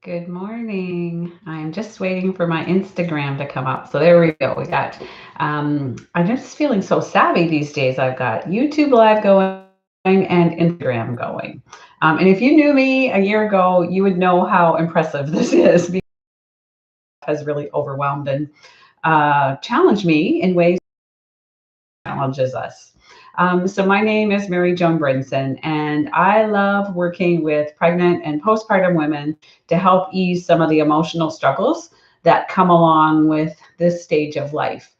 Good morning. I'm just waiting for my Instagram to come up. So there we go. I'm just feeling so savvy these days. I've got YouTube Live going and Instagram going. And if you knew me a year ago, you would know how impressive this is because has really overwhelmed and challenged me in ways challenges us. So my name is Mary Joan Brinson, and I love working with pregnant and postpartum women to help ease some of the emotional struggles that come along with this stage of life.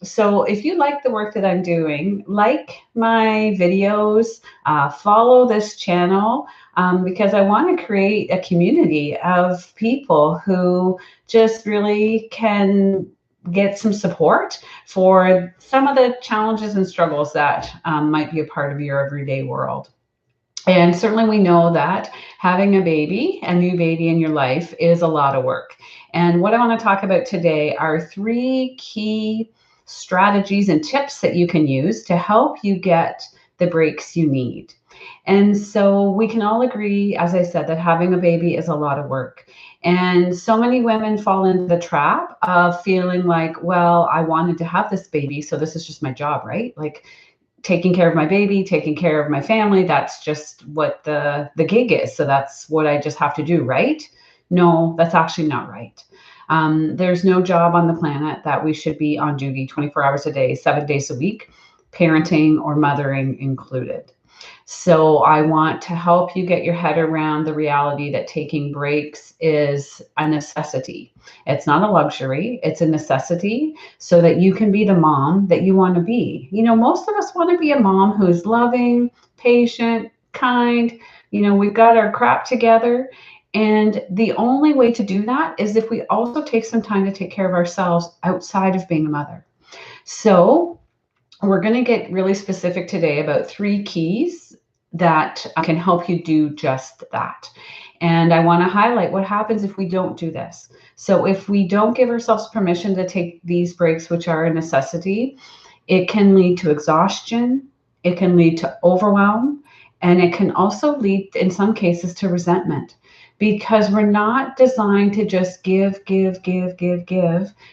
So if you like the work that I'm doing, like my videos, follow this channel because I want to create a community of people who just really can get some support for some of the challenges and struggles that might be a part of your everyday world. And certainly, we know that having a new baby in your life, is a lot of work. And what I want to talk about today are three key strategies and tips that you can use to help you get the breaks you need. And so we can all agree, as I said, that having a baby is a lot of work. And so many women fall into the trap of feeling like, well, I wanted to have this baby, so this is just my job, right? Like taking care of my baby, taking care of my family, that's just what the gig is. So that's what I just have to do, right? No, that's actually not right. There's no job on the planet that we should be on duty 24 hours a day, 7 days a week, parenting or mothering included. So I want to help you get your head around the reality that taking breaks is a necessity. It's not a luxury, it's a necessity so that you can be the mom that you want to be. You know, most of us want to be a mom who's loving, patient, kind. You know, we've got our crap together. And the only way to do that is if we also take some time to take care of ourselves outside of being a mother. So we're going to get really specific today about three keys that can help you do just that. And I want to highlight what happens if we don't do this. So, if we don't give ourselves permission to take these breaks, which are a necessity, it can lead to exhaustion, it can lead to overwhelm, and it can also lead, in some cases, to resentment because we're not designed to just give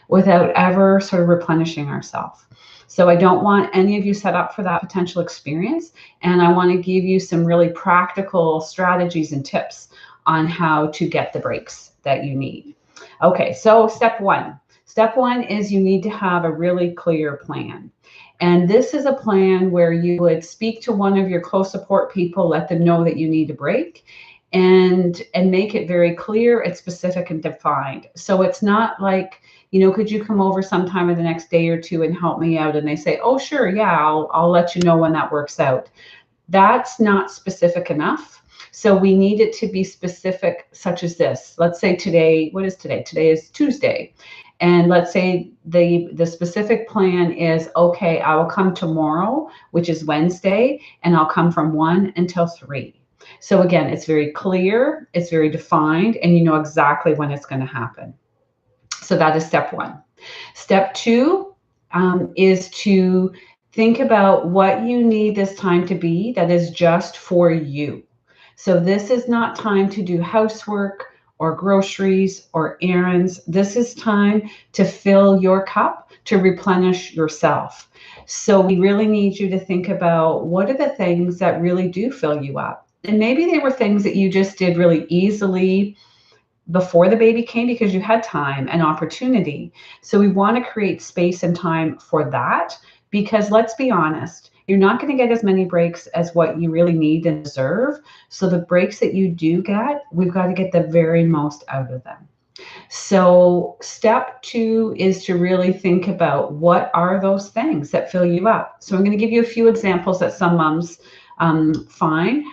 without ever sort of replenishing ourselves. So I don't want any of you set up for that potential experience. And I want to give you some really practical strategies and tips on how to get the breaks that you need. Okay, so step one. Step one is you need to have a really clear plan. And this is a plan where you would speak to one of your close support people, let them know that you need a break, and make it very clear, it's specific and defined. So it's not like, you know, could you come over sometime in the next day or two and help me out? And they say, oh, sure, yeah, I'll let you know when that works out. That's not specific enough. So we need it to be specific, such as this. Let's say today, what is today? Today is Tuesday. And let's say the specific plan is, okay, I will come tomorrow, which is Wednesday, and I'll come from 1 until 3. So again, it's very clear, it's very defined, and you know exactly when it's going to happen. So that is step one. Step two is to think about what you need this time to be that is just for you. So this is not time to do housework or groceries or errands. This is time to fill your cup, to replenish yourself. So we really need you to think about what are the things that really do fill you up. And maybe they were things that you just did really easily before the baby came because you had time and opportunity. So we want to create space and time for that because let's be honest, you're not going to get as many breaks as what you really need and deserve. So the breaks that you do get, we've got to get the very most out of them. So step two is to really think about what are those things that fill you up. So I'm going to give you a few examples that some moms find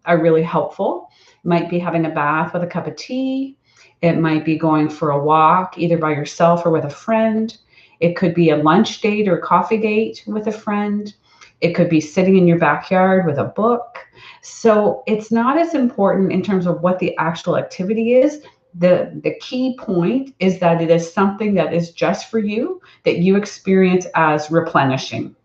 are really helpful. It might be having a bath with a cup of tea. It might be going for a walk, either by yourself or with a friend. It could be a lunch date or coffee date with a friend. It could be sitting in your backyard with a book. So it's not as important in terms of what the actual activity is. The key point is that it is something that is just for you, that you experience as replenishing.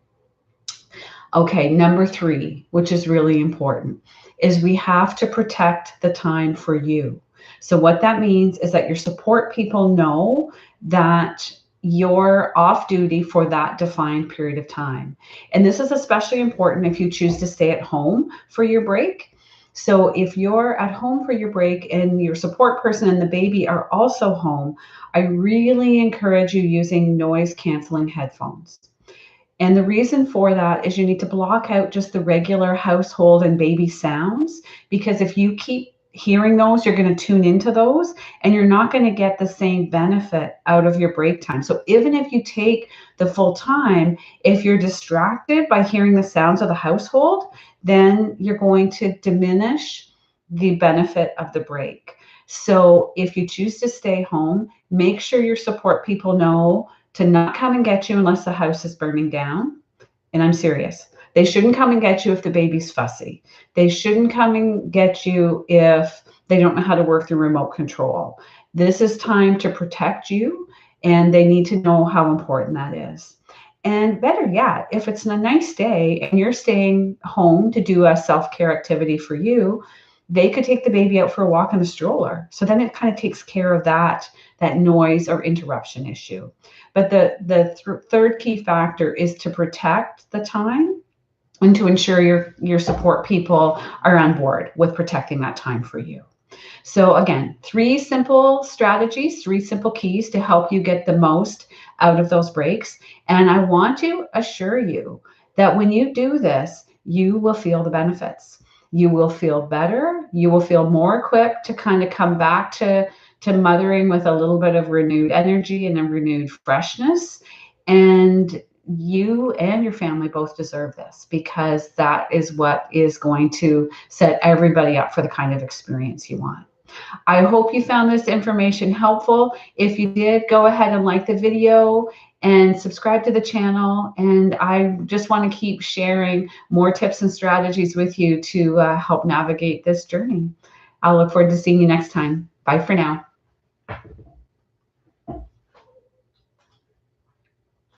Okay, number three, which is really important, is we have to protect the time for you. So what that means is that your support people know that you're off duty for that defined period of time. And this is especially important if you choose to stay at home for your break. So if you're at home for your break and your support person and the baby are also home, I really encourage you using noise canceling headphones. And the reason for that is you need to block out just the regular household and baby sounds, because if you keep hearing those, you're going to tune into those and you're not going to get the same benefit out of your break time. So even if you take the full time, if you're distracted by hearing the sounds of the household, then you're going to diminish the benefit of the break. So if you choose to stay home, make sure your support people know to not come and get you unless the house is burning down. And I'm serious. They shouldn't come and get you if the baby's fussy. They shouldn't come and get you if they don't know how to work the remote control. This is time to protect you, and they need to know how important that is. And better yet, if it's a nice day and you're staying home to do a self-care activity for you, they could take the baby out for a walk in the stroller. So then it kind of takes care of that noise or interruption issue. But the third key factor is to protect the time and to ensure your support people are on board with protecting that time for you. So again, three simple strategies, three simple keys to help you get the most out of those breaks. And I want to assure you that when you do this, you will feel the benefits. You will feel better. You will feel more equipped to kind of come back to mothering with a little bit of renewed energy and a renewed freshness. And you and your family both deserve this, because that is what is going to set everybody up for the kind of experience you want. I hope you found this information helpful. If you did, go ahead and like the video and subscribe to the channel. And I just want to keep sharing more tips and strategies with you to help navigate this journey. I'll look forward to seeing you next time. Bye for now.